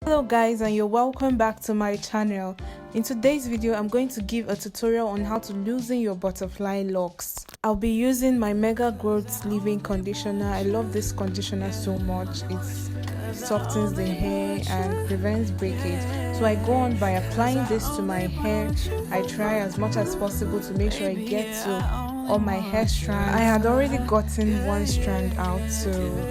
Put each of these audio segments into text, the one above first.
Hello guys, and you're welcome back to my channel. In today's video I'm going to give a tutorial on how to loosen your butterfly locks. I'll be using my Mega Growth leave-in conditioner. I love this conditioner so much. It softens the hair and prevents breakage. So I go on by applying this to my hair. I try as much as possible to make sure I get to all my hair strands. I had already gotten one strand out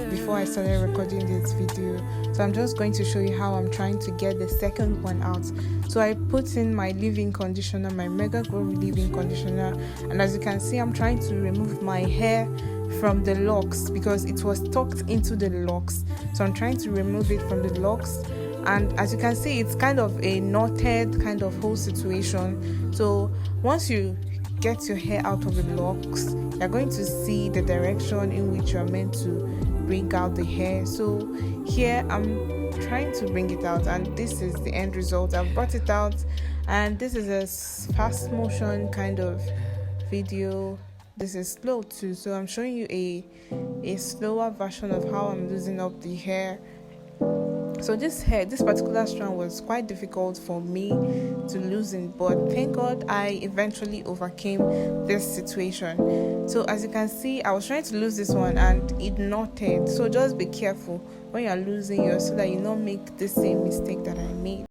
before I started recording this video, so I'm just going to show you how I'm trying to get the second one out. So I put in my leave-in conditioner, my Mega Growth leave-in conditioner, and as you can see I'm trying to remove my hair from the locks because it was tucked into the locks. So I'm trying to remove it from the locks, and as you can see it's kind of a knotted kind of whole situation. So once you get your hair out of the locks, you're going to see the direction in which you're meant to bring out the hair. So here I'm trying to bring it out, and this is the end result. I've brought it out, and this is a fast motion kind of video. This is slow too, so I'm showing you a slower version of how I'm loosening up the hair. So this particular strand was quite difficult for me to loosen, but thank God I eventually overcame this situation. So as you can see, I was trying to lose this one and it knotted. So just be careful when you're losing yours so that you don't make the same mistake that I made.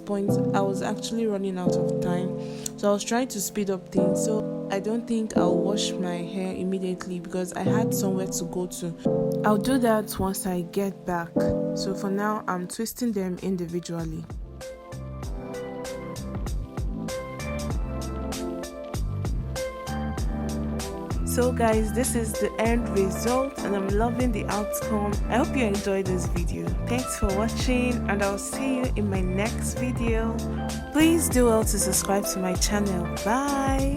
Point I was actually running out of time, so I was trying to speed up things. So I don't think I'll wash my hair immediately because I had somewhere to go to. I'll do that once I get back. So for now I'm twisting them individually. So guys, this is the end result and I'm loving the outcome. I hope you enjoyed this video. Thanks for watching, and I'll see you in my next video. Please do well to subscribe to my channel. Bye.